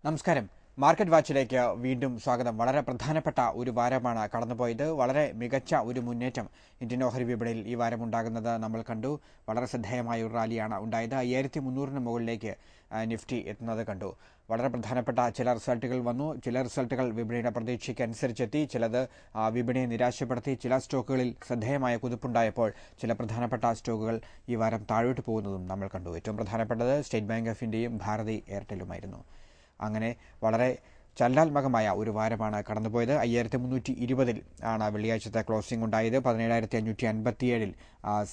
നമസ്കാരം. മാർക്കറ്റ് വാച്ചിലേക്ക് വീണ്ടും സ്വാഗതം. വളരെ പ്രധാനപ്പെട്ട ഒരു വാരമാണ് കടന്നുപോയത്. വളരെ മികച്ച ഒരു മുന്നേറ്റം ഇന്ത്യൻ ഓഹരി വിപണിയിൽ ഈ വാരം ഉണ്ടാകുന്നത് നമ്മൾ കണ്ടു. വളരെ ശ്രദ്ധേയമായ ഒരു റാലിയാണ് ഉണ്ടായത്. 5300 മുകളിലേക്ക് നിഫ്റ്റി എത്തുന്നത് കണ്ടു. വളരെ പ്രധാനപ്പെട്ട ചില റിസൾട്ടുകൾ വന്നു. ചില റിസൾട്ടുകൾ വിപണിയുടെ പ്രതീക്ഷയ്ക്ക് അനുസരിച്ചെത്തി, ചിലത് വിപണിയെ നിരാശപ്പെടുത്തി. ചില സ്റ്റോക്കുകളിൽ ശ്രദ്ധേയമായ കുതിപ്പുണ്ടായപ്പോൾ ചില പ്രധാനപ്പെട്ട സ്റ്റോക്കുകൾ ഈ വാരം താഴോട്ട് പോകുന്നതും നമ്മൾ കണ്ടു. ഏറ്റവും പ്രധാനപ്പെട്ടത് സ്റ്റേറ്റ് ബാങ്ക് ഓഫ് ഇന്ത്യയും ഭാരതി എയർടെലുമായിരുന്നു. അങ്ങനെ വളരെ ചലനാത്മകമായ ഒരു വാരമാണ് കടന്നുപോയത്. 5320 ആണ് വെള്ളിയാഴ്ചത്തെ ക്ലോസിംഗ് ഉണ്ടായത്. 17557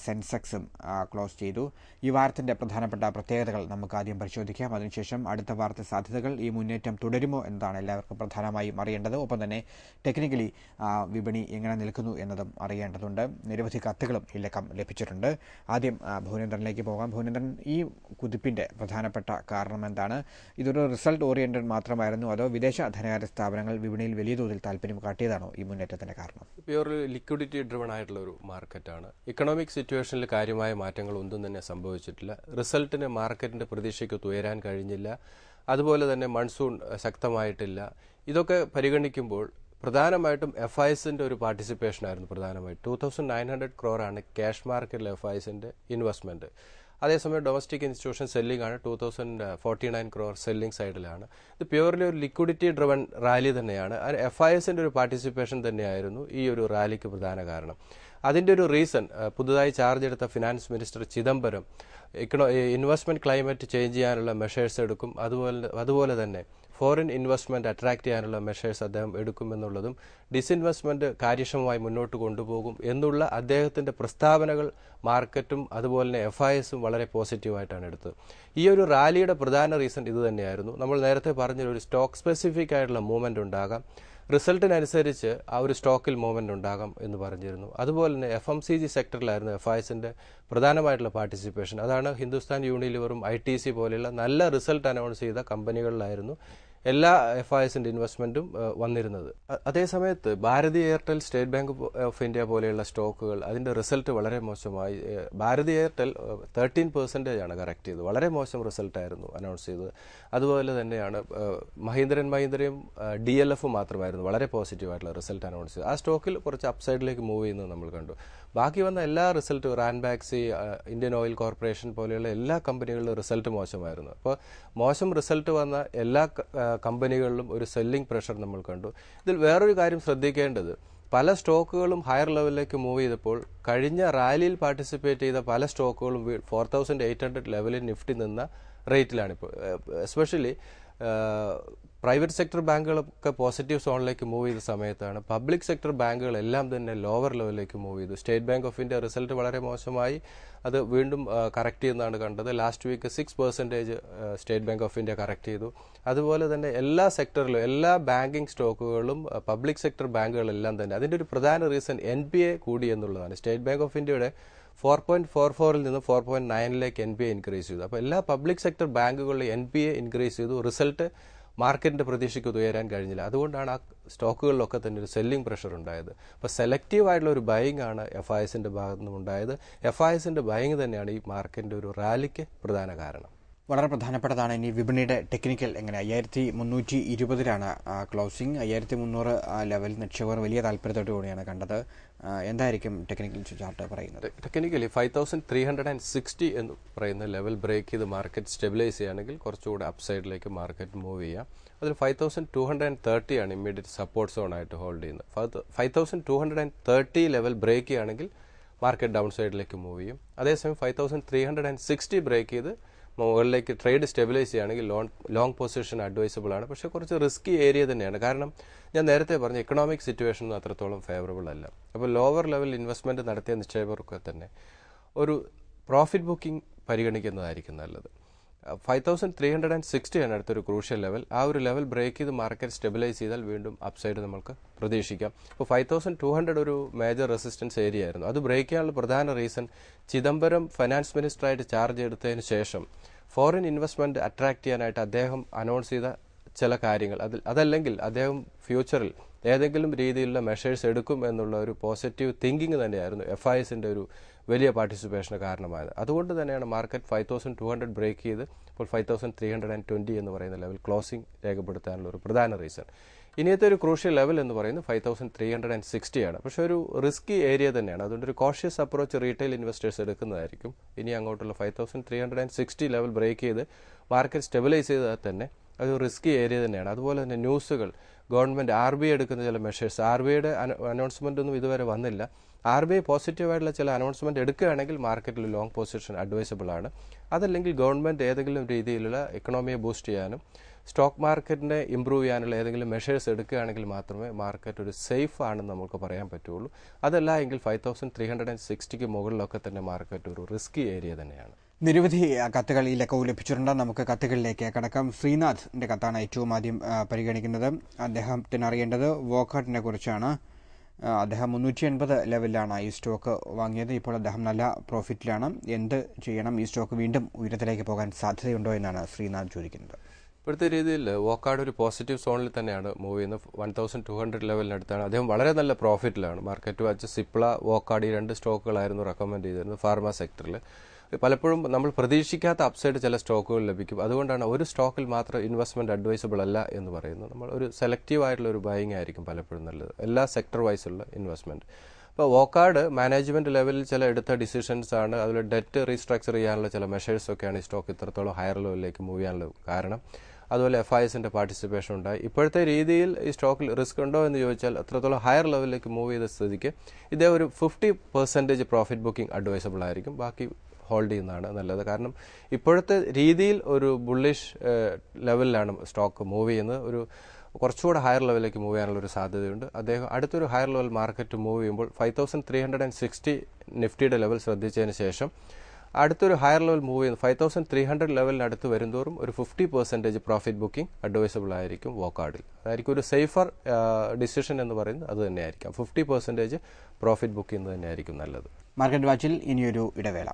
സെൻസെക്സും ക്ലോസ് ചെയ്തു. ഈ വാരത്തിന്റെ പ്രധാനപ്പെട്ട പ്രത്യേകതകൾ നമുക്ക് ആദ്യം പരിശോധിക്കാം. അതിനുശേഷം അടുത്ത വാർത്ത സാധ്യതകൾ, ഈ മുന്നേറ്റം തുടരുമോ എന്നതാണ് എല്ലാവർക്കും പ്രധാനമായും അറിയേണ്ടത്. ഒപ്പം തന്നെ ടെക്നിക്കലി വിപണി എങ്ങനെ നിൽക്കുന്നു എന്നതും അറിയേണ്ടതുണ്ട്. നിരവധി കത്തുകളും ഈ ലക്കം ലഭിച്ചിട്ടുണ്ട്. ആദ്യം ഭുവനേന്ദ്രനിലേക്ക് പോകാം. ഭുവനേന്ദ്രൻ, ഈ കുതിപ്പിന്റെ പ്രധാനപ്പെട്ട കാരണം എന്താണ്? ഇതൊരു റിസൾട്ട് ഓറിയന്റഡ് മാത്രമായിരുന്നു, അതോ വിദേശ ധനകാര്യ സ്ഥാപനങ്ങൾ വിപണിയിൽ വലിയ തോതിൽ താല്പര്യം കാട്ടിയതാണോ ഈ മുന്നേറ്റത്തിന്റെ കാരണം? പ്യൂർലി ലിക്വിഡിറ്റി ഡ്രിവൺ ആയിട്ടുള്ള ഒരു മാർക്കറ്റാണ്. ഇക്കണോമിക് സിറ്റുവേഷനിൽ കാര്യമായ മാറ്റങ്ങൾ ഒന്നും തന്നെ സംഭവിച്ചിട്ടില്ല. റിസൾട്ടിന് മാർക്കറ്റിന്റെ പ്രതീക്ഷയ്ക്ക് ഉയരാൻ കഴിഞ്ഞില്ല. അതുപോലെ തന്നെ മൺസൂൺ ശക്തമായിട്ടില്ല. ഇതൊക്കെ പരിഗണിക്കുമ്പോൾ പ്രധാനമായിട്ടും FISന്റെ ഒരു പാർട്ടിസിപ്പേഷൻ ആയിരുന്നു പ്രധാനമായിട്ട്. 2900 crore ക്യാഷ് മാർക്കറ്റിൽ FISന്റെ ഇൻവെസ്റ്റ്മെന്റ്. അതേസമയം ഡൊമസ്റ്റിക് ഇൻസ്റ്റിറ്റ്യൂഷൻ സെല്ലിംഗ് ആണ്. 2049 crore സെല്ലിംഗ് സൈഡിലാണ്. ഇത് പ്യൂർലി ഒരു ലിക്വിഡിറ്റി ഡ്രിവൺ റാലി തന്നെയാണ്. FISന്റെ ഒരു പാർട്ടിസിപ്പേഷൻ തന്നെയായിരുന്നു ഈ ഒരു റാലിക്ക് പ്രധാന കാരണം. അതിന്റെ ഒരു റീസൺ, പുതുതായി ചാർജ് എടുത്ത finance minister Chidambaram investment climate change ചെയ്യാനുള്ള മെഷേഴ്സ് എടുക്കും, അതുപോലെ തന്നെ ഫോറിൻ ഇൻവെസ്റ്റ്മെന്റ് അട്രാക്ട് ചെയ്യാനുള്ള മെഷേഴ്സ് അദ്ദേഹം എടുക്കുമെന്നുള്ളതും ഡിസ്ഇൻവെസ്റ്റ്മെന്റ് കാര്യക്ഷമമായി മുന്നോട്ട് കൊണ്ടുപോകും എന്നുള്ള അദ്ദേഹത്തിന്റെ പ്രസ്താവനകൾ മാർക്കറ്റും അതുപോലെ തന്നെ FISും വളരെ പോസിറ്റീവായിട്ടാണ് എടുത്തത്. ഈ ഒരു റാലിയുടെ പ്രധാന റീസൺ ഇത് തന്നെയായിരുന്നു. നമ്മൾ നേരത്തെ പറഞ്ഞ ഒരു സ്റ്റോക്ക് സ്പെസിഫിക് ആയിട്ടുള്ള മൂവ്മെന്റ് ഉണ്ടാകാം, റിസൾട്ടിനനുസരിച്ച് ആ ഒരു സ്റ്റോക്കിൽ മൂവ്മെന്റ് ഉണ്ടാകാം എന്ന് പറഞ്ഞിരുന്നു. അതുപോലെ തന്നെ FMCG സെക്ടറിലായിരുന്നു FISന്റെ പ്രധാനമായിട്ടുള്ള പാർട്ടിസിപ്പേഷൻ. അതാണ് ഹിന്ദുസ്ഥാൻ യൂണിലിവറും ITC പോലെയുള്ള നല്ല റിസൾട്ട് അനൗൺസ് ചെയ്ത കമ്പനികളിലായിരുന്നു എല്ലാ FISന്റെ ഇൻവെസ്റ്റ്മെന്റും വന്നിരുന്നത്. അതേസമയത്ത് ഭാരതി എയർടെൽ, സ്റ്റേറ്റ് ബാങ്ക് ഓഫ് ഇന്ത്യ പോലെയുള്ള സ്റ്റോക്കുകൾ അതിന്റെ റിസൾട്ട് വളരെ മോശമായി. ഭാരതി എയർടെൽ 13% ആണ് കറക്റ്റ് ചെയ്തത്. വളരെ മോശം റിസൾട്ടായിരുന്നു അനൗൺസ് ചെയ്തത്. അതുപോലെ തന്നെയാണ് മഹീന്ദ്രയും DLFും മാത്രമായിരുന്നു വളരെ പോസിറ്റീവായിട്ടുള്ള റിസൾട്ട് അനൗൺസ് ചെയ്തത്. ആ സ്റ്റോക്കിൽ കുറച്ച് അപ്സൈഡിലേക്ക് മൂവ് ചെയ്യുന്നത് നമ്മൾ കണ്ടു. ബാക്കി വന്ന എല്ലാ റിസൾട്ടും റാൻബാക്സി, ഇന്ത്യൻ ഓയിൽ കോർപ്പറേഷൻ പോലെയുള്ള എല്ലാ കമ്പനികളുടെ റിസൾട്ട് മോശമായിരുന്നു. അപ്പോൾ മോശം റിസൾട്ട് വന്ന എല്ലാ കമ്പനികളിലും ഒരു സെല്ലിംഗ് പ്രഷർ നമ്മൾ കണ്ടു. ഇതിൽ വേറൊരു കാര്യം ശ്രദ്ധിക്കേണ്ടത്, പല സ്റ്റോക്കുകളും ഹയർ ലെവലിലേക്ക് മൂവ് ചെയ്തപ്പോൾ കഴിഞ്ഞ റാലിയിൽ പാർട്ടിസിപ്പേറ്റ് ചെയ്ത പല സ്റ്റോക്കുകളും 4800 ലെവലിൽ നിഫ്റ്റി നിന്ന റേറ്റിലാണ് ഇപ്പോൾ. എസ്പെഷ്യലി പ്രൈവറ്റ് സെക്ടർ ബാങ്കുകളൊക്കെ പോസിറ്റീവ് സോണിലേക്ക് മൂവ് ചെയ്ത സമയത്താണ് പബ്ലിക് സെക്ടർ ബാങ്കുകളെല്ലാം തന്നെ ലോവർ ലെവലിലേക്ക് മൂവ് ചെയ്തു. State bank of India result വളരെ മോശമായി, അത് വീണ്ടും കറക്റ്റ് ചെയ്യുന്നതാണ് കണ്ടത്. Last week 6% state bank of India correct ചെയ്തു. അതുപോലെ തന്നെ എല്ലാ സെക്ടറിലും എല്ലാ ബാങ്കിങ് സ്റ്റോക്കുകളും പബ്ലിക് സെക്ടർ ബാങ്കുകളെല്ലാം തന്നെ അതിന്റെ ഒരു പ്രധാന റീസൺ NPA കൂടി എന്നുള്ളതാണ്. സ്റ്റേറ്റ് ബാങ്ക് ഓഫ് ഇന്ത്യയുടെ 4.44 നിന്ന് 4.9 NPA ഇൻക്രീസ് ചെയ്തു. അപ്പോൾ എല്ലാ പബ്ലിക് സെക്ടർ ബാങ്കുകളിലും NPA ഇൻക്രീസ് ചെയ്തു. റിസൾട്ട് മാർക്കറ്റിന്റെ പ്രതീക്ഷയ്ക്ക് ഉയരാൻ കഴിഞ്ഞില്ല. അതുകൊണ്ടാണ് ആ സ്റ്റോക്കുകളിലൊക്കെ തന്നെ ഒരു സെല്ലിംഗ് പ്രഷർ ഉണ്ടായത്. അപ്പോൾ സെലക്റ്റീവ് ആയിട്ടുള്ള ഒരു ബൈങ് ആണ് FISന്റെ ഭാഗത്തു നിന്നുണ്ടായത്. FISന്റെ ബൈങ് തന്നെയാണ് ഈ മാർക്കറ്റിന്റെ ഒരു റാലിക്ക് പ്രധാന കാരണം. വളരെ പ്രധാനപ്പെട്ടതാണ് ഇനി വിപണിയുടെ ടെക്നിക്കൽ എങ്ങനെ. 5320 ക്ലോസിംഗ്. 5300 ലെവൽ നിക്ഷേപകർ വലിയ താല്പര്യത്തോടു കൂടിയാണ് കണ്ടത്. എന്തായിരിക്കും ടെക്നിക്കൽ ചാർട്ട് പറയുന്നത്? ടെക്നിക്കലി 5360 എന്ന് പറയുന്ന ലെവൽ ബ്രേക്ക് ചെയ്ത് മാർക്കറ്റ് സ്റ്റെബിലൈസ് ചെയ്യുകയാണെങ്കിൽ കുറച്ചുകൂടെ അപ്സൈഡിലേക്ക് മാർക്കറ്റ് മൂവ് ചെയ്യാം. അതിൽ 5230 ആണ് ഇമ്മീഡിയറ്റ് സപ്പോർട്ട് സോൺ ആയിട്ട് ഹോൾഡ് ചെയ്യുന്നത്. 5230 ലെവൽ ബ്രേക്ക് ചെയ്യുകയാണെങ്കിൽ മാർക്കറ്റ് ഡൗൺ സൈഡിലേക്ക് മൂവ് ചെയ്യും. അതേസമയം 5360 ബ്രേക്ക് ചെയ്ത് മുകളിലേക്ക് ട്രേഡ് സ്റ്റെബിലൈസ് ചെയ്യുകയാണെങ്കിൽ ലോങ് പൊസിഷൻ അഡ്വൈസബിൾ ആണ്. പക്ഷേ കുറച്ച് റിസ്കി ഏരിയ തന്നെയാണ്. കാരണം ഞാൻ നേരത്തെ പറഞ്ഞ ഇക്കണോമിക് സിറ്റുവേഷൻ ഒന്നും അത്രത്തോളം ഫേവറബിൾ അല്ല. അപ്പോൾ ലോവർ ലെവൽ ഇൻവെസ്റ്റ്മെന്റ് നടത്തിയ നിക്ഷേപകർക്ക് തന്നെ ഒരു പ്രോഫിറ്റ് ബുക്കിംഗ് പരിഗണിക്കുന്നതായിരിക്കും നല്ലത്. 5360 ആണ് അടുത്തൊരു ക്രൂഷ്യൽ ലെവൽ. ആ ഒരു ലെവൽ ബ്രേക്ക് ചെയ്ത് മാർക്കറ്റ് സ്റ്റെബിലൈസ് ചെയ്താൽ വീണ്ടും അപ്സൈഡ് നമുക്ക് പ്രതീക്ഷിക്കാം. അപ്പോൾ 5200 ഒരു മേജർ റെസിസ്റ്റൻസ് ഏരിയ ആയിരുന്നു. അത് ബ്രേക്ക് ചെയ്യാനുള്ള പ്രധാന റീസൺ, ചിദംബരം ഫൈനാൻസ് മിനിസ്റ്ററായിട്ട് ചാർജ് എടുത്തതിന് ശേഷം ഫോറിൻ ഇൻവെസ്റ്റ്മെന്റ് അട്രാക്ട് ചെയ്യാനായിട്ട് അദ്ദേഹം അനൗൺസ് ചെയ്ത ചില കാര്യങ്ങൾ, അതല്ലെങ്കിൽ അദ്ദേഹം ഫ്യൂച്ചറിൽ ഏതെങ്കിലും രീതിയിലുള്ള മെഷേഴ്സ് എടുക്കും എന്നുള്ള ഒരു പോസിറ്റീവ് തിങ്കിങ് തന്നെയായിരുന്നു FISന്റെ ഒരു വലിയ പാർട്ടിസിപ്പേഷന് കാരണമായത്. അതുകൊണ്ട് തന്നെയാണ് മാർക്കറ്റ് 5200 ബ്രേക്ക് ചെയ്ത് ഇപ്പോൾ 5320 എന്ന് പറയുന്ന ലെവൽ ക്ലോസിംഗ് രേഖപ്പെടുത്താനുള്ള ഒരു പ്രധാന റീസൺ. ഇനിയത്തെ ഒരു ക്രൂഷ്യൽ ലെവൽ എന്ന് പറയുന്നത് 5360 ആണ്. പക്ഷേ ഒരു റിസ്കി ഏരിയ തന്നെയാണ്. അതുകൊണ്ട് ഒരു കോഷ്യസ് അപ്രോച്ച് റീറ്റെയിൽ ഇൻവെസ്റ്റേഴ്സ് എടുക്കുന്നതായിരിക്കും. ഇനി അങ്ങോട്ടുള്ള 5360 ലെവൽ ബ്രേക്ക് ചെയ്ത് മാർക്കറ്റ് സ്റ്റെബിലൈസ് ചെയ്താൽ തന്നെ അത് റിസ്കി ഏരിയ തന്നെയാണ്. അതുപോലെ തന്നെ ന്യൂസുകൾ, ഗവൺമെൻറ് RBI എടുക്കുന്ന ചില മെഷേഴ്സ്, RBIയുടെ അനൗൺസ്മെൻ്റ് ഒന്നും ഇതുവരെ വന്നില്ല. RBI പോസിറ്റീവായിട്ടുള്ള ചില അനൗൺസ്മെൻറ്റ് എടുക്കുകയാണെങ്കിൽ മാർക്കറ്റിൽ ലോങ് പൊസിഷൻ അഡ്വൈസബിൾ ആണ്. അതല്ലെങ്കിൽ ഗവൺമെൻറ് ഏതെങ്കിലും രീതിയിലുള്ള എക്കണോമിയെ ബൂസ്റ്റ് ചെയ്യാനും സ്റ്റോക്ക് മാർക്കറ്റിനെ ഇമ്പ്രൂവ് ചെയ്യാനുള്ള ഏതെങ്കിലും മെഷേഴ്സ് എടുക്കുകയാണെങ്കിൽ മാത്രമേ മാർക്കറ്റ് ഒരു സേഫ് ആണെന്ന് നമുക്ക് പറയാൻ പറ്റുള്ളൂ. അതല്ല എങ്കിൽ 5360 മുകളിലൊക്കെ തന്നെ മാർക്കറ്റ് ഒരു റിസ്കി ഏരിയ തന്നെയാണ്. നിരവധി കത്തുകൾ ഈ ലക്കവും ലഭിച്ചിട്ടുണ്ട്. നമുക്ക് കത്തുകളിലേക്ക് കടക്കാം. ശ്രീനാഥിന്റെ കത്താണ് ഏറ്റവും ആദ്യം പരിഗണിക്കുന്നത്. അദ്ദേഹത്തിന് അറിയേണ്ടത് വോക്കാർഡിനെ കുറിച്ചാണ്. അദ്ദേഹം 380 ലെവലിലാണ് ഈ സ്റ്റോക്ക് വാങ്ങിയത്. ഇപ്പോൾ അദ്ദേഹം നല്ല പ്രോഫിറ്റിലാണ്. എന്ത് ചെയ്യണം? ഈ സ്റ്റോക്ക് വീണ്ടും ഉയരത്തിലേക്ക് പോകാൻ സാധ്യതയുണ്ടോ എന്നാണ് ശ്രീനാഥ് ചോദിക്കുന്നത്. ഇപ്പോഴത്തെ രീതിയിൽ വോക്കാർഡ് ഒരു പോസിറ്റീവ് സോണിൽ തന്നെയാണ് മൂവ് ചെയ്യുന്നത്. 1200 ലെവലിനടുത്താണ്. അദ്ദേഹം വളരെ നല്ല പ്രോഫിറ്റിലാണ്. മാർക്കറ്റ് വാച്ച്, സിപ്ല, വോക്കാർഡ് ഈ 2 സ്റ്റോക്കുകളായിരുന്നു റെക്കമെൻഡ് ചെയ്തിരുന്നത് ഫാർമ സെക്ടറിൽ. പലപ്പോഴും നമ്മൾ പ്രതീക്ഷിക്കാത്ത അപ്സൈഡ് ചില സ്റ്റോക്കുകൾ ലഭിക്കും. അതുകൊണ്ടാണ് ഒരു സ്റ്റോക്കിൽ മാത്രം ഇൻവെസ്റ്റ്മെന്റ് അഡ്വൈസബിൾ അല്ല എന്ന് പറയുന്നത്. നമ്മൾ ഒരു സെലക്റ്റീവ് ആയിട്ടുള്ള ഒരു ബൈങ് ആയിരിക്കും പലപ്പോഴും നല്ലത്, എല്ലാ സെക്ടർ വൈസുള്ള ഇൻവെസ്റ്റ്മെന്റ്. അപ്പോൾ വോക്കാർഡ് മാനേജ്മെന്റ് ലെവലിൽ ചില എടുത്ത ഡിസിഷൻസ് ആണ്. അതുപോലെ ഡെറ്റ് റീസ്ട്രക്ചർ ചെയ്യാനുള്ള ചില മെഷേഴ്സൊക്കെയാണ് ഈ സ്റ്റോക്ക് ഇത്രത്തോളം ഹയർ ലെവലിലേക്ക് മൂവ് ചെയ്യാനുള്ള കാരണം. അതുപോലെ FISന്റെ പാർട്ടിസിപ്പേഷൻ ഉണ്ടായി. ഇപ്പോഴത്തെ രീതിയിൽ ഈ സ്റ്റോക്കിൽ റിസ്ക് ഉണ്ടോ എന്ന് ചോദിച്ചാൽ അത്രത്തോളം ഹയർ ലെവലിലേക്ക് മൂവ് ചെയ്ത സ്ഥിതിക്ക് ഇതേ ഒരു 50% പ്രോഫിറ്റ് ബുക്കിംഗ് അഡ്വൈസബിൾ ആയിരിക്കും. ബാക്കി ഹോൾഡ് ചെയ്യുന്നതാണ് നല്ലത്. കാരണം ഇപ്പോഴത്തെ രീതിയിൽ ഒരു ബുള്ളിഷ് ലെവലിലാണ് സ്റ്റോക്ക് മൂവ് ചെയ്യുന്നത്. ഒരു കുറച്ചുകൂടെ ഹയർ ലെവലിലേക്ക് മൂവ് ചെയ്യാനുള്ള ഒരു സാധ്യതയുണ്ട്. അദ്ദേഹം അടുത്തൊരു ഹയർ ലെവൽ മാർക്കറ്റ് മൂവ് ചെയ്യുമ്പോൾ 5360 നിഫ്റ്റിയുടെ ലെവൽ ശ്രദ്ധിച്ചതിന് ശേഷം അടുത്തൊരു ഹയർ ലെവൽ മൂവ് ചെയ്യുന്നത് 5300 ലെവലിനടുത്ത് വരുന്തോറും ഒരു 50% പ്രോഫിറ്റ് ബുക്കിംഗ് അഡ്വൈസബിൾ ആയിരിക്കും വോക്കാർഡിൽ. അതായിരിക്കും ഒരു സേഫർ ഡിസിഷൻ എന്ന് പറയുന്നത് അത് തന്നെയായിരിക്കാം. 50% പ്രോഫിറ്റ് ബുക്ക് ചെയ്യുന്നത് തന്നെയായിരിക്കും നല്ലത്. മാർക്കറ്റ് വാച്ചിൽ ഇനിയൊരു ഇടവേള.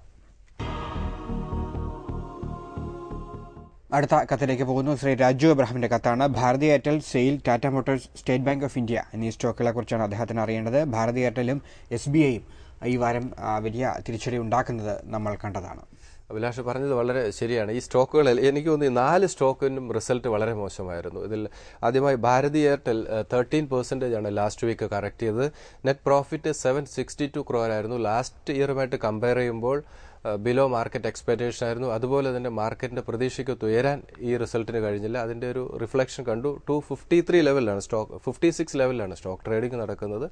അടുത്ത കത്തിലേക്ക് പോകുന്നു. ശ്രീ രാജു അബ്രഹാമിന്റെ കത്താണ്. Bharti Airtel, SAIL, Tata Motors, state bank of India എന്നീ സ്റ്റോക്കുകളെ കുറിച്ചാണ് അദ്ദേഹത്തിന് അറിയേണ്ടത്. ഭാരതി എയർടെലും SBIയും ഈ വാരം വലിയ തിരിച്ചടി ഉണ്ടാക്കുന്നത് നമ്മൾ കണ്ടതാണ്. അഭിലാഷ് പറഞ്ഞത് വളരെ ശരിയാണ്. ഈ സ്റ്റോക്കുകളിൽ എനിക്ക് തോന്നി 4 സ്റ്റോക്കിനും റിസൾട്ട് വളരെ മോശമായിരുന്നു. ഇതിൽ ആദ്യമായി ഭാരതി എയർടെൽ 13% ആണ് ലാസ്റ്റ് വീക്ക് കറക്റ്റ് ചെയ്തത്. നെറ്റ് പ്രോഫിറ്റ് 762 crore ആയിരുന്നു. ലാസ്റ്റ് ഇയറുമായിട്ട് കമ്പയർ ചെയ്യുമ്പോൾ ബിലോ മാർക്കറ്റ് എക്സ്പെക്ടേഷൻ ആയിരുന്നു. അതുപോലെ തന്നെ മാർക്കറ്റിന്റെ പ്രതീക്ഷയ്ക്ക് ഉയരാൻ ഈ റിസൾട്ടിന് കഴിഞ്ഞില്ല. അതിന്റെ ഒരു റിഫ്ലക്ഷൻ കണ്ടു. 253 ലെവലിലാണ് സ്റ്റോക്ക്, 56 ലെവലിലാണ് സ്റ്റോക്ക് ട്രേഡിംഗ് നടക്കുന്നത്.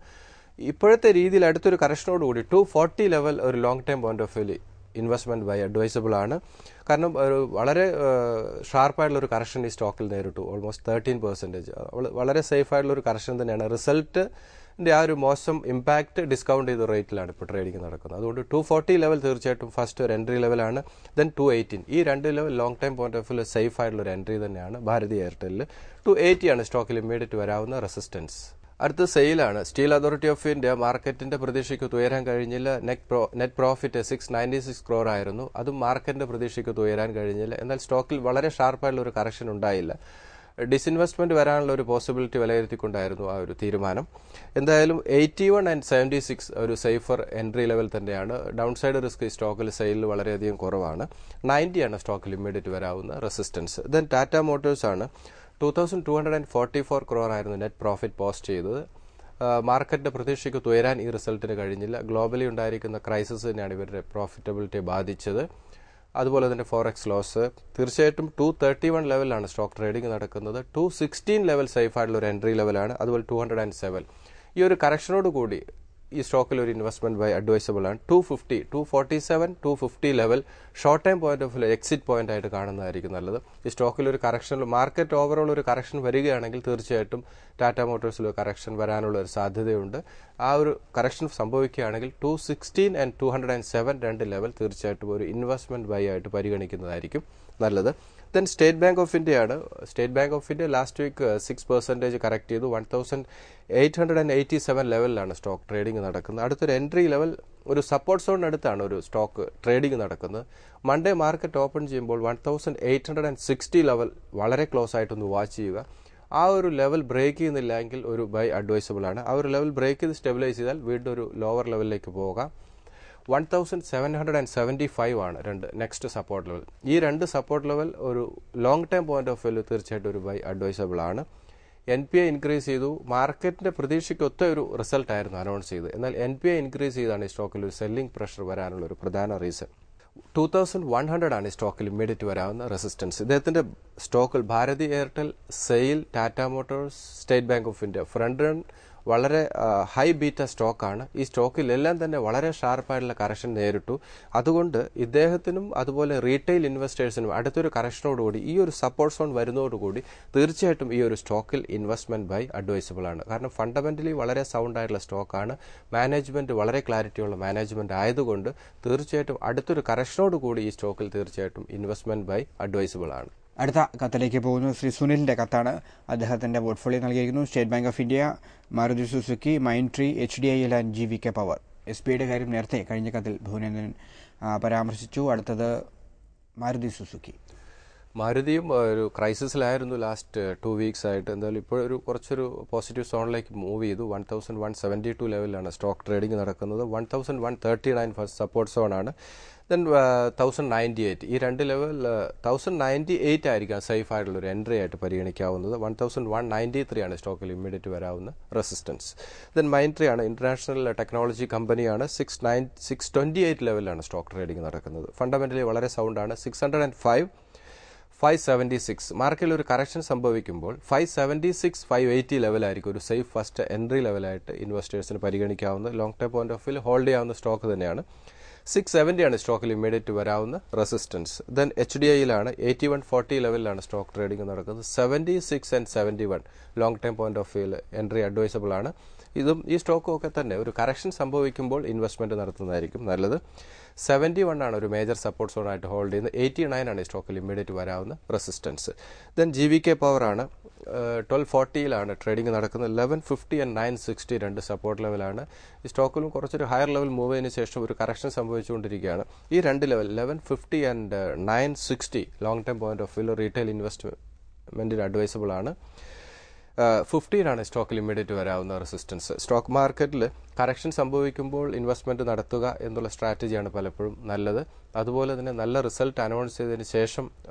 ഇപ്പോഴത്തെ രീതിയിൽ അടുത്തൊരു കറക്ഷനോടുകൂടി 240 ലെവൽ ഒരു long time point of view investment buy advisable ആണ്. കാരണം ഒരു വളരെ ഷാർപ്പായിട്ടുള്ള ഒരു കറക്ഷൻ ഈ സ്റ്റോക്കിൽ നേരിട്ടു. ഓൾമോസ്റ്റ് 13%. വളരെ സേഫ് ആയിട്ടുള്ള ഒരു കറക്ഷൻ തന്നെയാണ്. റിസൾട്ടിന്റെ ആ ഒരു മോശം ഇമ്പാക്ട് ഡിസ്കൗണ്ട് ചെയ്ത റേറ്റിലാണ് ഇപ്പോൾ ട്രേഡിംഗ് നടക്കുന്നത്. അതുകൊണ്ട് 240 ലെവൽ തീർച്ചയായിട്ടും ഫസ്റ്റ് ഒരു എൻട്രി ലെവലാണ്. ദെൻ 218 ഈ 2 level long time point of view safe ആയിട്ടുള്ള ഒരു എൻട്രി തന്നെയാണ് ഭാരതി എയർടെലിൽ. 280 ആണ് സ്റ്റോക്കിൽ ഇമ്മീഡിയറ്റ് വരാവുന്ന റെസിസ്റ്റൻസ്. അടുത്ത സെയിലാണ്. സ്റ്റീൽ അതോറിറ്റി ഓഫ് ഇന്ത്യ മാർക്കറ്റിന്റെ പ്രതീക്ഷയ്ക്ക് ഉയരാൻ കഴിഞ്ഞില്ല. നെറ്റ് പ്രോഫിറ്റ് 696 crore ആയിരുന്നു. അതും മാർക്കറ്റിന്റെ പ്രതീക്ഷയ്ക്ക് ഉയരാൻ കഴിഞ്ഞില്ല. എന്നാൽ സ്റ്റോക്കിൽ വളരെ ഷാർപ്പായിട്ടുള്ള ഒരു കറക്ഷൻ ഉണ്ടായില്ല. ഡിസ്ഇൻവെസ്റ്റ്മെന്റ് വരാനുള്ള ഒരു പോസിബിലിറ്റി വിലയിരുത്തിക്കൊണ്ടായിരുന്നു ആ ഒരു തീരുമാനം. എന്തായാലും 81 and 76 ഒരു സേഫർ എൻട്രി ലെവൽ തന്നെയാണ്. ഡൗൺ സൈഡ് റിസ്ക് ഈ സ്റ്റോക്കിൽ സെയിലിൽ വളരെയധികം കുറവാണ്. 90 ആണ് സ്റ്റോക്കിൽ ഇമ്മീഡിയറ്റ് വരാവുന്ന റെസിസ്റ്റൻസ്. ദെൻ ടാറ്റ മോട്ടോഴ്സ് ആണ്. 2244 crore ആയിരുന്നു നെറ്റ് പ്രോഫിറ്റ് പോസ്റ്റ് ചെയ്തത്. മാർക്കറ്റിന്റെ പ്രതീക്ഷയ്ക്ക് ഉയരാൻ ഈ റിസൾട്ടിന് കഴിഞ്ഞില്ല. ഗ്ലോബലി ഉണ്ടായിരിക്കുന്ന ക്രൈസിസ് തന്നെയാണ് ഇവരുടെ പ്രോഫിറ്റബിലിറ്റിയെ ബാധിച്ചത്. അതുപോലെ തന്നെ ഫോറക്സ് ലോസ്. തീർച്ചയായിട്ടും 231 ലെവലിലാണ് സ്റ്റോക്ക് ട്രേഡിംഗ് നടക്കുന്നത്. 216 ലെവൽ സേഫ് ആയിട്ടുള്ള ഒരു എൻട്രി ലെവലാണ്. അതുപോലെ 207 ഈ ഒരു കറക്ഷനോട് കൂടി ഈ സ്റ്റോക്കിൽ ഒരു ഇൻവെസ്റ്റ്മെന്റ് ബൈ അഡ്വൈസബിൾ ആണ്. 250, 247, 250 level short time point of view exit point ആയിട്ട് കാണുന്നതായിരിക്കും നല്ലത്. ഈ സ്റ്റോക്കിൽ ഒരു കറക്ഷൻ, മാർക്കറ്റ് ഓവറോൾ ഒരു കറക്ഷൻ വരികയാണെങ്കിൽ തീർച്ചയായിട്ടും ടാറ്റ മോട്ടോഴ്സിൽ ഒരു കറക്ഷൻ വരാനുള്ള ഒരു സാധ്യതയുണ്ട്. ആ ഒരു കറക്ഷൻ സംഭവിക്കുകയാണെങ്കിൽ 216 and 207 രണ്ട് ലെവൽ തീർച്ചയായിട്ടും ഒരു ഇൻവെസ്റ്റ്മെന്റ് ബൈ ആയിട്ട് പരിഗണിക്കുന്നതായിരിക്കും നല്ലത്. ദെൻ സ്റ്റേറ്റ് ബാങ്ക് ഓഫ് ഇന്ത്യയാണ്. State bank of India last week 6% correct ചെയ്തു. 1887 ലെവലിലാണ് സ്റ്റോക്ക് ട്രേഡിംഗ് നടക്കുന്നത്. അടുത്തൊരു എൻട്രി ലെവൽ ഒരു സപ്പോർട്ട് സോണിനടുത്താണ് ഒരു സ്റ്റോക്ക് ട്രേഡിംഗ് നടക്കുന്നത്. മൺഡേ മാർക്കറ്റ് ഓപ്പൺ ചെയ്യുമ്പോൾ 1860 ലെവൽ വളരെ ക്ലോസ് ആയിട്ടൊന്ന് വാച്ച് ചെയ്യുക. ആ ഒരു ലെവൽ ബ്രേക്ക് ചെയ്യുന്നില്ല എങ്കിൽ ഒരു ബൈ അഡ്വൈസബിൾ ആണ്. ആ ഒരു ലെവൽ ബ്രേക്ക് ചെയ്ത് സ്റ്റെബിലൈസ് ചെയ്താൽ വീണ്ടും ഒരു ലോവർ ലെവലിലേക്ക് പോകാം. 1775 ആണ് നെക്സ്റ്റ് സപ്പോർട്ട് ലെവൽ. ഈ രണ്ട് സപ്പോർട്ട് ലെവൽ ഒരു long time point of view തീർച്ചയായിട്ടും ഒരു ബൈ അഡ്വൈസബിൾ ആണ്. NPI ഇൻക്രീസ് ചെയ്തു. മാർക്കറ്റിന്റെ പ്രതീക്ഷയ്ക്കൊത്ത ഒരു റിസൾട്ട് ആയിരുന്നു അനൗൺസ് ചെയ്ത്. എന്നാൽ NPI ഇൻക്രീസ് ചെയ്താണ് ഈ സ്റ്റോക്കിൽ ഒരു സെല്ലിംഗ് പ്രഷർ വരാനുള്ള ഒരു പ്രധാന റീസൺ. 2100 ആണ് ഈ സ്റ്റോക്കിൽ ഇമ്മീഡിയറ്റ് വരാവുന്ന റെസിസ്റ്റൻസ്. ഇദ്ദേഹത്തിന്റെ സ്റ്റോക്കിൽ Bharti Airtel, SAIL, Tata Motors, state bank of India front run വളരെ ഹൈ ബീറ്റ സ്റ്റോക്കാണ്. ഈ സ്റ്റോക്കിലെല്ലാം തന്നെ വളരെ ഷാർപ്പായിട്ടുള്ള കറക്ഷൻ നേരിട്ടു. അതുകൊണ്ട് ഇദ്ദേഹത്തിനും അതുപോലെ റീറ്റെയിൽ ഇൻവെസ്റ്റേഴ്സിനും അടുത്തൊരു കറക്ഷനോടുകൂടി ഈ ഒരു സപ്പോർട്ട് സോൺ വരുന്നതോടുകൂടി തീർച്ചയായിട്ടും ഈ ഒരു സ്റ്റോക്കിൽ ഇൻവെസ്റ്റ്മെന്റ് ബൈ അഡ്വൈസബിൾ ആണ്. കാരണം ഫണ്ടമെന്റലി വളരെ സൗണ്ട് ആയിട്ടുള്ള സ്റ്റോക്കാണ്. മാനേജ്മെന്റ് വളരെ ക്ലാരിറ്റിയുള്ള മാനേജ്മെന്റ് ആയതുകൊണ്ട് തീർച്ചയായിട്ടും അടുത്തൊരു കറക്ഷനോടുകൂടി ഈ സ്റ്റോക്കിൽ തീർച്ചയായിട്ടും ഇൻവെസ്റ്റ്മെന്റ് ബൈ അഡ്വൈസബിൾ ആണ്. അടുത്ത കത്തിലേക്ക് പോകുന്നു. ശ്രീ സുനിലിന്റെ കത്താണ്. അദ്ദേഹത്തിന്റെ പോർട്ട്ഫോളിയോ നൽകിയിരിക്കുന്നു. State bank of India, Maruti Suzuki, Mindtree, HDIL and GVK power. SBIയുടെ കാര്യം നേരത്തെ കഴിഞ്ഞ കത്തിൽ ഭുവനേന്ദ്രൻ പരാമർശിച്ചു. അടുത്തത് മാരുതി സുസുക്കി. മാരുതിയും ഒരു ക്രൈസിസിലായിരുന്നു ലാസ്റ്റ് 2 വീക്സ് ആയിട്ട്. എന്തായാലും ഇപ്പോഴൊരു കുറച്ചൊരു പോസിറ്റീവ് സോണിലേക്ക് മൂവ് ചെയ്തു. 1172 ലെവലിലാണ് സ്റ്റോക്ക് ട്രേഡിംഗ് നടക്കുന്നത്. 1139 ഫസ്റ്റ് സപ്പോർട്ട് സോണാണ്. ദെൻ 1098 ഈ രണ്ട് ലെവൽ 1098 ആയിരിക്കാം സേഫ് ആയിട്ടുള്ള ഒരു എൻട്രി ആയിട്ട് പരിഗണിക്കാവുന്നത്. 1193 ആണ് സ്റ്റോക്കിൽ ഇമ്മീഡിയറ്റ് വരാവുന്ന റെസിസ്റ്റൻസ്. ദെൻ മൈൻട്രി ആണ്, ഇന്റർനാഷണൽ ടെക്നോളജി കമ്പനിയാണ്. 628 ലെവലിലാണ് സ്റ്റോക്ക് ട്രേഡിംഗ് നടക്കുന്നത്. ഫണ്ടമെന്റലി വളരെ സൗണ്ടാണ്. 605, 576 മാർക്കറ്റിൽ ഒരു കറക്ഷൻ സംഭവിക്കുമ്പോൾ 576, 580 ലെവലായിരിക്കും ഒരു സേഫ് ഫസ്റ്റ് എൻട്രി ലെവലായിട്ട് ഇൻവെസ്റ്റേഴ്സിന് പരിഗണിക്കാവുന്ന long time point of view hold ചെയ്യാവുന്ന സ്റ്റോക്ക് തന്നെയാണ്. 670 ആണ് സ്റ്റോക്കിൽ ഇമ്മീഡിയറ്റ് വരാവുന്ന റെസിസ്റ്റൻസ്. ദെൻ HDIയിലാണ് 8140 ലെവലിലാണ് സ്റ്റോക്ക് ട്രേഡിംഗ് നടക്കുന്നത്. 76 and 71 long time point of view entry advisable ആണ്. ഇതും ഈ സ്റ്റോക്കും ഒക്കെ തന്നെ ഒരു കറക്ഷൻ സംഭവിക്കുമ്പോൾ ഇൻവെസ്റ്റ്മെന്റ് നടത്തുന്നതായിരിക്കും നല്ലത്. 71 ആണ് ഒരു മേജർ സപ്പോർട്ട് സോൺ ആയിട്ട് ഹോൾഡ് ചെയ്യുന്നത്. 89 ആണ് ഈ സ്റ്റോക്കിൽ ഇമ്മീഡിയറ്റ് വരാവുന്ന റെസിസ്റ്റൻസ്. ദെൻ GVK പവർ ആണ് 1240 ട്രേഡിംഗ് നടക്കുന്നത്. 1150 and 960 രണ്ട് സപ്പോർട്ട് ലെവലാണ്. ഈ സ്റ്റോക്കിലും കുറച്ചൊരു ഹയർ ലെവൽ മൂവ് ചെയ്തതിനു ശേഷം ഒരു കറക്ഷൻ സംഭവിച്ചുകൊണ്ടിരിക്കുകയാണ്. ഈ രണ്ട് level 1150 and 960 long time point of view retail ഇൻവെസ്റ്റ്മെന്റിന് അഡ്വൈസബിൾ ആണ്. 15 ആണ് സ്റ്റോക്കിൽ ഇമ്മീഡിയറ്റ് വരാവുന്ന റെസിസ്റ്റൻസ്. സ്റ്റോക്ക് മാർക്കറ്റിൽ കറക്ഷൻ സംഭവിക്കുമ്പോൾ ഇൻവെസ്റ്റ്മെന്റ് നടത്തുക എന്നുള്ള സ്ട്രാറ്റജിയാണ് പലപ്പോഴും നല്ലത്. അതുപോലെ തന്നെ നല്ല റിസൾട്ട് അനൗൺസ് ചെയ്തതിന് ശേഷം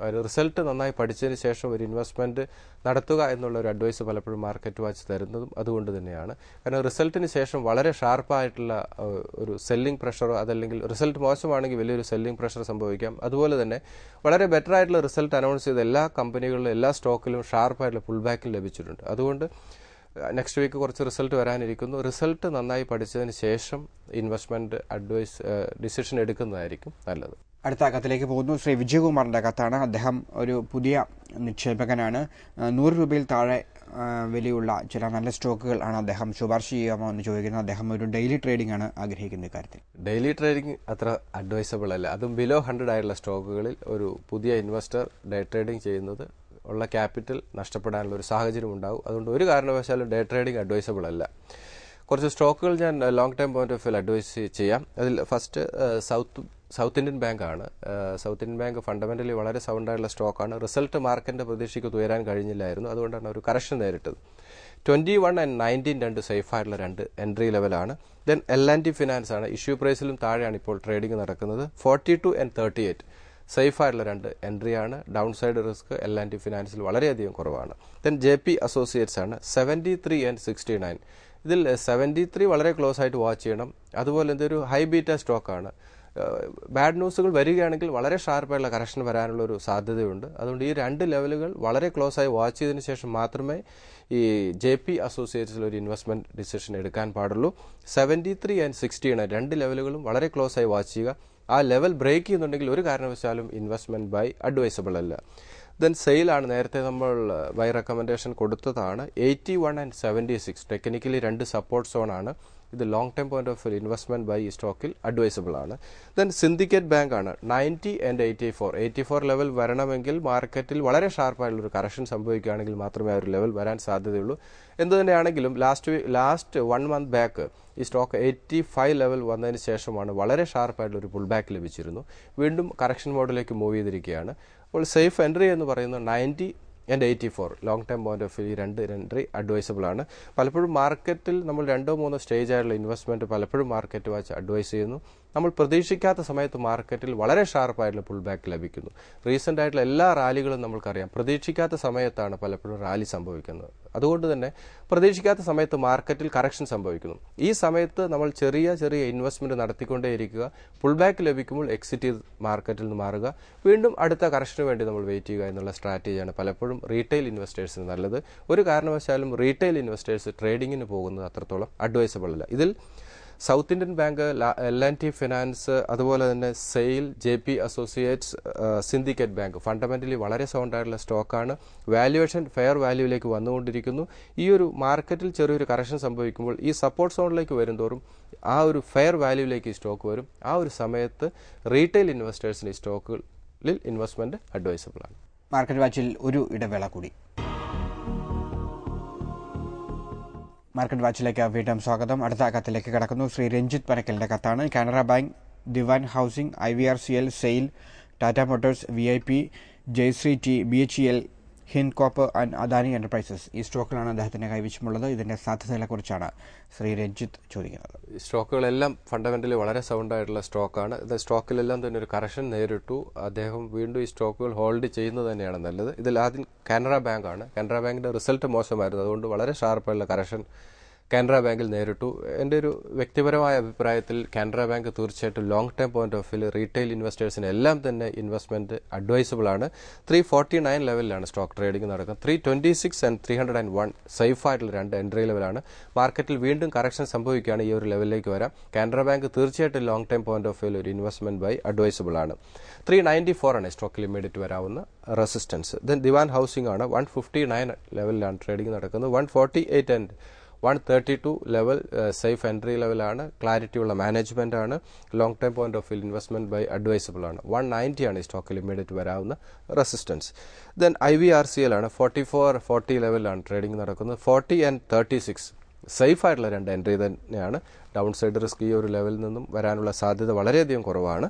റിസൾട്ട് നന്നായി പഠിച്ചതിന് ശേഷം ഒരു ഇൻവെസ്റ്റ്മെന്റ് നടത്തുക എന്നുള്ള ഒരു അഡ്വൈസ് പലപ്പോഴും മാർക്കറ്റ് വാച്ച് തരുന്നതും അതുകൊണ്ട് തന്നെയാണ്. കാരണം റിസൾട്ടിന് ശേഷം വളരെ ഷാർപ്പായിട്ടുള്ള ഒരു സെല്ലിംഗ് പ്രഷറോ അതല്ലെങ്കിൽ റിസൾട്ട് മോശമാണെങ്കിൽ വലിയൊരു സെല്ലിംഗ് പ്രഷർ സംഭവിക്കാം. അതുപോലെ തന്നെ വളരെ ബെറ്റർ ആയിട്ടുള്ള റിസൾട്ട് അനൗൺസ് ചെയ്ത എല്ലാ കമ്പനികളിലും എല്ലാ സ്റ്റോക്കിലും ഷാർപ്പായിട്ടുള്ള പുൾ ബാക്കിൽ ലഭിച്ചിട്ടുണ്ട്. അതുകൊണ്ട് നെക്സ്റ്റ് വീക്ക് കുറച്ച് റിസൾട്ട് വരാനിരിക്കുന്നു. റിസൾട്ട് നന്നായി പഠിച്ചതിന് ശേഷം ഇൻവെസ്റ്റ്മെന്റ് ഡിസിഷൻ എടുക്കുന്നതായിരിക്കും നല്ലത്. അടുത്ത കത്തിലേക്ക് പോകുന്നു. ശ്രീ വിജയകുമാറിന്റെ കത്താണ്. അദ്ദേഹം ഒരു പുതിയ നിക്ഷേപകനാണ്. 100 രൂപയിൽ താഴെ വിലയുള്ള ചില നല്ല സ്റ്റോക്കുകൾ ആണ് അദ്ദേഹം ശുപാർശ ചെയ്യാമോ എന്ന് ചോദിക്കുന്നത്. അദ്ദേഹം ഒരു ഡെയിലി ട്രേഡിംഗ് ആണ് ആഗ്രഹിക്കുന്ന ഇക്കാര്യത്തിൽ. ഡെയിലി ട്രേഡിംഗ് അത്ര അഡ്വൈസബിൾ അല്ല. അതും ബിലോ 100 ആയിട്ടുള്ള സ്റ്റോക്കുകളിൽ ഒരു പുതിയ ഇൻവെസ്റ്റർ ഡേ ട്രേഡിംഗ് ചെയ്യുന്നത് ഉള്ള ക്യാപിറ്റൽ നഷ്ടപ്പെടാനുള്ള ഒരു സാഹചര്യം ഉണ്ടാകും. അതുകൊണ്ട് ഒരു കാരണവശാലും ഡേ ട്രേഡിംഗ് അഡ്വൈസബിൾ അല്ല. കുറച്ച് സ്റ്റോക്കുകൾ ഞാൻ long time point of view advise ചെയ്യാം. അതിൽ ഫസ്റ്റ് സൗത്ത് ഇന്ത്യൻ ബാങ്ക് ആണ്. സൗത്ത് ഇന്ത്യൻ ബാങ്ക് ഫണ്ടമെന്റലി വളരെ സൗണ്ടായിട്ടുള്ള സ്റ്റോക്കാണ്. റിസൾട്ട് മാർക്കറ്റിന്റെ പ്രതീക്ഷയ്ക്ക് ഉയരാൻ കഴിഞ്ഞില്ലായിരുന്നു. അതുകൊണ്ടാണ് ഒരു കറക്ഷൻ നേരിട്ടത്. 21 and 19 രണ്ട് സേഫ് ആയിട്ടുള്ള രണ്ട് എൻട്രി ലെവലാണ്. ദെൻ L&T ഫിനാൻസ് ആണ്. ഇഷ്യൂ പ്രൈസിലും താഴെയാണ് ഇപ്പോൾ ട്രേഡിംഗ് നടക്കുന്നത്. 42 and 38 സേഫ് ആയിട്ടുള്ള രണ്ട് എൻട്രിയാണ്. ഡൗൺ സൈഡ് റിസ്ക് L&T ഫിനാൻസിൽ വളരെയധികം കുറവാണ്. ദെൻ JP അസോസിയേറ്റ്സ് ആണ്. 73 and 69 ഇതിൽ 73 വളരെ ക്ലോസ് ആയിട്ട് വാച്ച് ചെയ്യണം. അതുപോലെ ഇതൊരു ഹൈ ബീറ്റ സ്റ്റോക്കാണ്. ബാഡ് ന്യൂസുകൾ വരികയാണെങ്കിൽ വളരെ ഷാർപ്പായിട്ടുള്ള കറക്ഷൻ വരാനുള്ള ഒരു സാധ്യതയുണ്ട്. അതുകൊണ്ട് ഈ രണ്ട് ലെവലുകൾ വളരെ ക്ലോസ് ആയി വാച്ച് ചെയ്തതിനു ശേഷം മാത്രമേ ഈ JP അസോസിയേറ്റ്സിൽ ഒരു ഇൻവെസ്റ്റ്മെന്റ് ഡിസിഷൻ എടുക്കാൻ പാടുള്ളൂ. 73 and 69 രണ്ട് ലെവലുകളും വളരെ ക്ലോസ് ആയി വാച്ച് ചെയ്യുക. ആ ലെവൽ ബ്രേക്ക് ചെയ്യുന്നുണ്ടെങ്കിൽ ഒരു കാരണവശാലും ഇൻവെസ്റ്റ്മെന്റ് ബൈ അഡ്വൈസബിൾ അല്ല. ദെൻ സെയിലാണ്. നേരത്തെ നമ്മൾ ബൈ റെക്കമെൻഡേഷൻ കൊടുത്തതാണ്. 81 and 76 ടെക്നിക്കലി രണ്ട് സപ്പോർട്ട് സോൺ ആണ്. ഇത് long time point of view investment buy ഈ സ്റ്റോക്കിൽ അഡ്വൈസബിൾ ആണ്. ദെൻ സിൻഡിക്കേറ്റ് ബാങ്ക് ആണ്. 90 and 84 ലെവൽ വരണമെങ്കിൽ മാർക്കറ്റിൽ വളരെ ഷാർപ്പായിട്ടുള്ള ഒരു കറക്ഷൻ സംഭവിക്കുകയാണെങ്കിൽ മാത്രമേ ആ ഒരു ലെവൽ വരാൻ സാധ്യതയുള്ളൂ. എന്തു തന്നെയാണെങ്കിലും ലാസ്റ്റ് 1 month ബാക്ക് ഈ സ്റ്റോക്ക് 85 ലെവൽ വന്നതിന് ശേഷമാണ് വളരെ ഷാർപ്പായിട്ടുള്ള ഒരു പുൾ ബാക്ക് ലഭിച്ചിരുന്നു. വീണ്ടും കറക്ഷൻ മോഡിലേക്ക് മൂവ് ചെയ്തിരിക്കുകയാണ്. അപ്പോൾ സേഫ് എൻട്രി എന്ന് പറയുന്നത് 90 and 84 long time point of view ഈ രണ്ട് എൻട്രി അഡ്വൈസബിൾ ആണ്. പലപ്പോഴും മാർക്കറ്റിൽ നമ്മൾ 2-3 സ്റ്റേജ് ആയിട്ടുള്ള ഇൻവെസ്റ്റ്മെന്റ് പലപ്പോഴും മാർക്കറ്റ് വാച്ച് അഡ്വൈസ് ചെയ്യുന്നു. നമ്മൾ പ്രതീക്ഷിക്കാത്ത സമയത്ത് മാർക്കറ്റിൽ വളരെ ഷാർപ്പായിട്ടുള്ള പുൾ ബാക്ക് ലഭിക്കുന്നു. റീസെൻ്റ് ആയിട്ടുള്ള എല്ലാ റാലികളും നമ്മൾക്കറിയാം, പ്രതീക്ഷിക്കാത്ത സമയത്താണ് പലപ്പോഴും റാലി സംഭവിക്കുന്നത്. അതുകൊണ്ട് തന്നെ പ്രതീക്ഷിക്കാത്ത സമയത്ത് മാർക്കറ്റിൽ കറക്ഷൻ സംഭവിക്കുന്നു. ഈ സമയത്ത് നമ്മൾ ചെറിയ ചെറിയ ഇൻവെസ്റ്റ്മെൻറ്റ് നടത്തിക്കൊണ്ടേയിരിക്കുക. പുൾ ബാക്ക് ലഭിക്കുമ്പോൾ എക്സിറ്റ് ചെയ്ത് മാർക്കറ്റിൽ നിന്ന് മാറുക, വീണ്ടും അടുത്ത കറക്ഷന് വേണ്ടി നമ്മൾ വെയിറ്റ് ചെയ്യുക എന്നുള്ള സ്ട്രാറ്റജിയാണ് പലപ്പോഴും റീറ്റെയിൽ ഇൻവെസ്റ്റേഴ്സിന് നല്ലത്. ഒരു കാരണവശാലും റീറ്റെയിൽ ഇൻവെസ്റ്റേഴ്സ് ട്രേഡിങ്ങിന് പോകുന്നത് അത്രത്തോളം അഡ്വൈസബിൾ അല്ല. ഇതിൽ south Indian bank, L&T finance, അതുപോലെ തന്നെ sale, JP associates, syndicate bank fundamentally വളരെ സൗണ്ട് ആയിട്ടുള്ള സ്റ്റോക്കാണ്. വാല്യുവേഷൻ ഫെയർ വാല്യൂവിലേക്ക് വന്നുകൊണ്ടിരിക്കുന്നു. ഈ ഒരു മാർക്കറ്റിൽ ചെറിയൊരു കറക്ഷൻ സംഭവിക്കുമ്പോൾ ഈ സപ്പോർട്ട് സോണിലേക്ക് വരുന്തോറും ആ ഒരു ഫെയർ വാല്യൂവിലേക്ക് ഈ സ്റ്റോക്ക് വരും. ആ ഒരു സമയത്ത് റീറ്റെയിൽ ഇൻവെസ്റ്റേഴ്സിന് ഈ സ്റ്റോക്കുകളിൽ ഇൻവെസ്റ്റ്മെന്റ് അഡ്വൈസബിൾ ആണ്. മാർക്കറ്റ് വാച്ചിൽ ഒരു ഇടവേള കൂടി. മാർക്കറ്റ് വാച്ചിലേക്ക് വീണ്ടും സ്വാഗതം. അടുത്ത കത്തിലേക്ക് കടക്കുന്നു. ശ്രീ രഞ്ജിത്ത് പനക്കലിന്റെ കത്താണ്. Canara Bank, Dewan Housing, IVRCL, SAIL, Tata Motors, VIP, Jayashree Tea, BHEL, ഹിൻകോപ്പ് ആൻഡ് അദാനി എന്റർപ്രൈസസ്, ഈ സ്റ്റോക്കുകളാണ് അദ്ദേഹത്തിന്റെ കൈവശമുള്ളത്. ഇതിന്റെ സാധ്യതകളെക്കുറിച്ചാണ് ശ്രീ രഞ്ജിത്ത് ചോദിക്കുന്നത്. ഈ സ്റ്റോക്കുകളെല്ലാം ഫണ്ടമെന്റലി വളരെ സൗണ്ട് ആയിട്ടുള്ള സ്റ്റോക്കാണ്. ഇത് സ്റ്റോക്കിലെല്ലാം തന്നെ ഒരു കറക്ഷൻ നേരിട്ടു. അദ്ദേഹം വീണ്ടും ഈ സ്റ്റോക്കുകൾ ഹോൾഡ് ചെയ്യുന്നത് തന്നെയാണ് നല്ലത്. ഇതിൽ ആദ്യം കാനറ ബാങ്ക് ആണ്. കാനറ ബാങ്കിന്റെ റിസൾട്ട് മോശമായിരുന്നു, അതുകൊണ്ട് വളരെ ഷാർപ്പായുള്ള കറക്ഷൻ കാനറ ബാങ്കിൽ നേരിട്ടു. എൻ്റെ ഒരു വ്യക്തിപരമായ അഭിപ്രായത്തിൽ കാനറ ബാങ്ക് തീർച്ചയായിട്ടും long term point of view retail ഇൻവെസ്റ്റേഴ്സിന് എല്ലാം തന്നെ ഇൻവെസ്റ്റ്മെന്റ് അഡ്വൈസബിൾ ആണ്. 349 ലെവലിലാണ് സ്റ്റോക്ക് ട്രേഡിംഗ് നടക്കുന്നത്. 326 ആൻഡ് 301 സേഫ് ആയിട്ടുള്ള രണ്ട് എൻട്രി ലെവലാണ്. മാർക്കറ്റിൽ വീണ്ടും കറക്ഷൻ സംഭവിക്കുകയാണ്, ഈ ഒരു ലെവലിലേക്ക് വരാം. കാനറ ബാങ്ക് തീർച്ചയായിട്ടും long term point of view ഒരു ഇൻവെസ്റ്റ്മെന്റ് ബൈ അഡ്വൈസബിൾ ആണ്. 394 ആണ് സ്റ്റോക്കിൽ ഇമ്മീഡിയറ്റ് വരാവുന്ന റെസിസ്റ്റൻസ്. ദെൻ ദിവാൻ ഹൗസിംഗ് ആണ്. 159 ലെവലിലാണ് ട്രേഡിംഗ് നടക്കുന്നത്. 148 ആൻഡ് 132 ലെവൽ സേഫ് എൻട്രി ലെവലാണ്. ക്ലാരിറ്റി ഉള്ള മാനേജ്മെന്റ് ആണ്. Long term point of view investment buy advisable ആണ്. 190 ആണ് ഈ സ്റ്റോക്കിൽ ഇമ്മീഡിയറ്റ് വരാവുന്ന റെസിസ്റ്റൻസ്. ദെൻ IVRCL ആണ്. 44-40 ലെവലിലാണ് ട്രേഡിംഗ് നടക്കുന്നത്. 40 ആൻഡ് 36 സേഫ് ആയിട്ടുള്ള രണ്ട് എൻട്രി തന്നെയാണ്. ഡൗൺ സൈഡ് റിസ്ക് ഈ ഒരു ലെവലിൽ നിന്നും വരാനുള്ള സാധ്യത വളരെയധികം കുറവാണ്.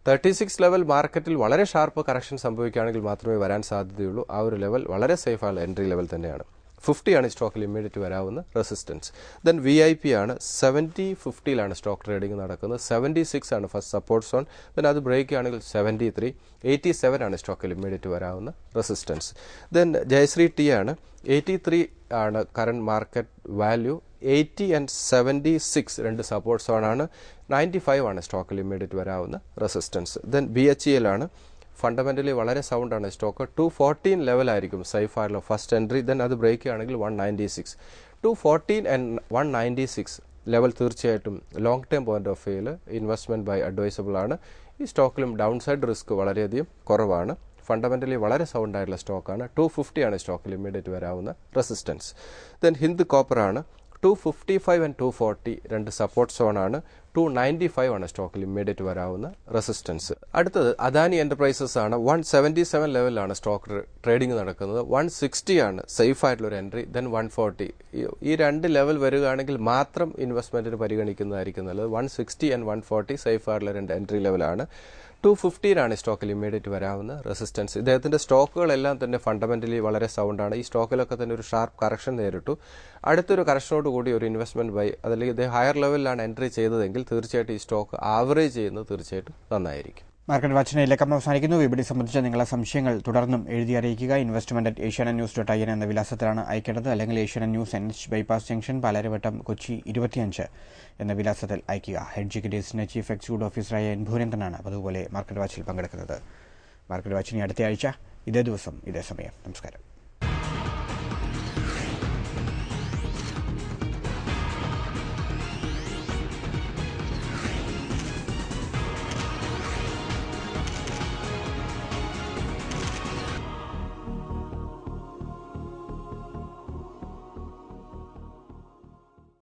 36 ലെവൽ മാർക്കറ്റിൽ വളരെ ഷാർപ്പ് കറക്ഷൻ സംഭവിക്കുകയാണെങ്കിൽ മാത്രമേ വരാൻ സാധ്യതയുള്ളൂ. ആ ഒരു ലെവൽ വളരെ സേഫ് ആയുള്ള എൻട്രി ലെവൽ തന്നെയാണ്. 50 ആണ് സ്റ്റോക്കിൽ ഇമ്മീഡിയറ്റ് വരാവുന്ന റെസിസ്റ്റൻസ്. ദെൻ VIP ആണ്. 70-50 സ്റ്റോക്ക് ട്രേഡിംഗ് നടക്കുന്നത്. 76 ആണ് ഫസ്റ്റ് സപ്പോർട്ട് സോൺ. ദെൻ അത് ബ്രേക്ക് ആണെങ്കിൽ 73. 87 ആണ് സ്റ്റോക്കിൽ ഇമ്മീഡിയറ്റ് വരാവുന്ന റെസിസ്റ്റൻസ്. ദെൻ ജയശ്രീ ടി ആണ്. 83 ആണ് കറന്റ് മാർക്കറ്റ് വാല്യൂ. 80 ആൻഡ് 76 രണ്ട് സപ്പോർട്ട് സോൺ ആണ്. 95 ആണ് സ്റ്റോക്കിൽ ഇമ്മീഡിയറ്റ് വരാവുന്ന റെസിസ്റ്റൻസ്. ദെൻ BHEL ആണ്. ഫണ്ടമെന്റലി വളരെ സൗണ്ട് ആണ് സ്റ്റോക്ക്. 214 ലെവലായിരിക്കും സേഫ് ആയിട്ടുള്ള ഫസ്റ്റ് എൻട്രി. ദെൻ അത് ബ്രേക്ക് ആണെങ്കിൽ 196. 214 ആൻഡ് 196 ലെവൽ തീർച്ചയായിട്ടും ലോങ് ടേം പോയിന്റ് ഓഫ് വ്യൂയിൽ ഇൻവെസ്റ്റ്മെന്റ് ബൈ അഡ്വൈസബിൾ ആണ്. ഈ സ്റ്റോക്കിലും ഡൗൺ സൈഡ് റിസ്ക് വളരെയധികം കുറവാണ്. ഫണ്ടമെന്റലി വളരെ സൗണ്ട് ആയിട്ടുള്ള സ്റ്റോക്കാണ്. 250 ആണ് സ്റ്റോക്കിൽ ഇമ്മീഡിയറ്റ് വരാവുന്ന റെസിസ്റ്റൻസ്. ദെൻ ഹിന്ദ് കോപ്പർ ആണ്. 255 ആൻഡ് 240 രണ്ട് സപ്പോർട്ട് സോൺ ആണ്. 295 ആണ് സ്റ്റോക്കിൽ ഇമ്മീഡിയറ്റ് വരാവുന്ന റെസിസ്റ്റൻസ്. അടുത്തത് അദാനി എന്റർപ്രൈസസ് ആണ്. 177 ലെവലിലാണ് സ്റ്റോക്ക് ട്രേഡിംഗ് നടക്കുന്നത്. 160 ആണ് സേഫ് ആയിട്ടുള്ള ഒരു എൻട്രി. ദെൻ 140. ഈ രണ്ട് ലെവൽ വരികയാണെങ്കിൽ മാത്രം ഇൻവെസ്റ്റ്മെന്റിന് പരിഗണിക്കുന്നതായിരിക്കും നല്ലത്. 160 ആൻഡ് 140 സേഫ് ആയിട്ടുള്ള രണ്ട് എൻട്രി ലെവലാണ്. 215 ആണ് സ്റ്റോക്കിൽ ഇമ്മീഡിയറ്റ് വരാവുന്ന റെസിസ്റ്റൻസ്. ഇദ്ദേഹത്തിന്റെ സ്റ്റോക്കുകളെല്ലാം തന്നെ ഫണ്ടമെന്റലി വളരെ സൗണ്ടാണ്. ഈ സ്റ്റോക്കിലൊക്കെ തന്നെ ഒരു ഷാർപ്പ് കറക്ഷൻ നേരിട്ടു. അടുത്തൊരു കറക്ഷനോട് കൂടി ഒരു ഇൻവെസ്റ്റ്മെന്റ് ബൈ, അതല്ലെങ്കിൽ ഇദ്ദേഹം ഹയർ ലെവലിലാണ് എൻട്രി ചെയ്തതെങ്കിൽ തീർച്ചയായിട്ടും ഈ സ്റ്റോക്ക് ആവറേജ് ചെയ്യുന്നത് തീർച്ചയായിട്ടും നന്നായിരിക്കും. മാർക്കറ്റ് വാച്ചിനെ ലക്കം അവസാനിക്കുന്നു. വിപണി സംബന്ധിച്ച നിങ്ങളുടെ സംശയങ്ങൾ തുടർന്നും എഴുതി അറിയിക്കുക. investment@asiannews.in എന്ന വിലാസത്തിലാണ് അയക്കേണ്ടത്. അല്ലെങ്കിൽ Asianet news NH bypass junction, Palarivattom, Kochi 25 എന്ന വിലാസത്തിൽ അയക്കുക. ഹെഡ്ജ് ഇക്വിറ്റീസിന്റെ ചീഫ് എക്സിക്യൂട്ടീവ് ഓഫീസറായ N. ഭൂരേന്ദ്രനാണ് അതുപോലെ മാർക്കറ്റ് വാച്ചിൽ പങ്കെടുക്കുന്നത്. മാർക്കറ്റ് വാച്ചിനെ അടുത്ത ആഴ്ച ഇതേ ദിവസം ഇതേ സമയം. നമസ്കാരം.